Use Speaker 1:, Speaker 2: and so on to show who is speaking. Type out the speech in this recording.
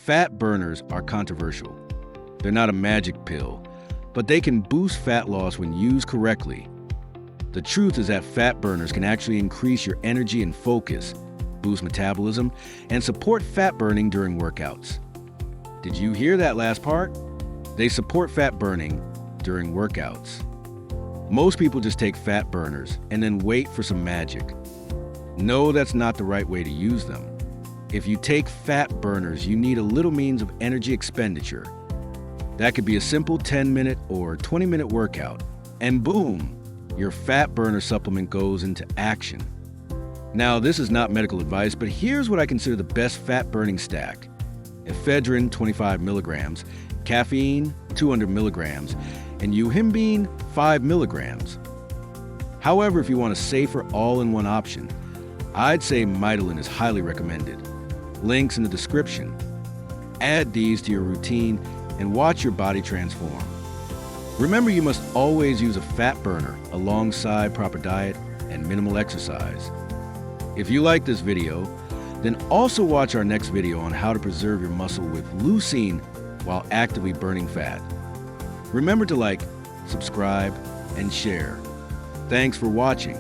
Speaker 1: Fat burners are controversial. They're not a magic pill, but they can boost fat loss when used correctly. The truth is that fat burners can actually increase your energy and focus, boost metabolism, and support fat burning during workouts. Did you hear that last part? They support fat burning during workouts. Most people just take fat burners and then wait for some magic. No, that's not the right way to use them. If you take fat burners, you need a little means of energy expenditure. That could be a simple 10-minute or 20-minute workout, and boom, your fat burner supplement goes into action. Now, this is not medical advice, but here's what I consider the best fat burning stack. Ephedrine, 25 milligrams, caffeine, 200 milligrams, and euhimbine, 5 milligrams. However, if you want a safer all-in-one option, I'd say MITOLYN is highly recommended. Links in the description. Add these to your routine and watch your body transform. Remember, you must always use a fat burner alongside proper diet and minimal exercise. If you like this video, then also watch our next video on how to preserve your muscle with leucine while actively burning fat. Remember to like, subscribe, and share. Thanks for watching.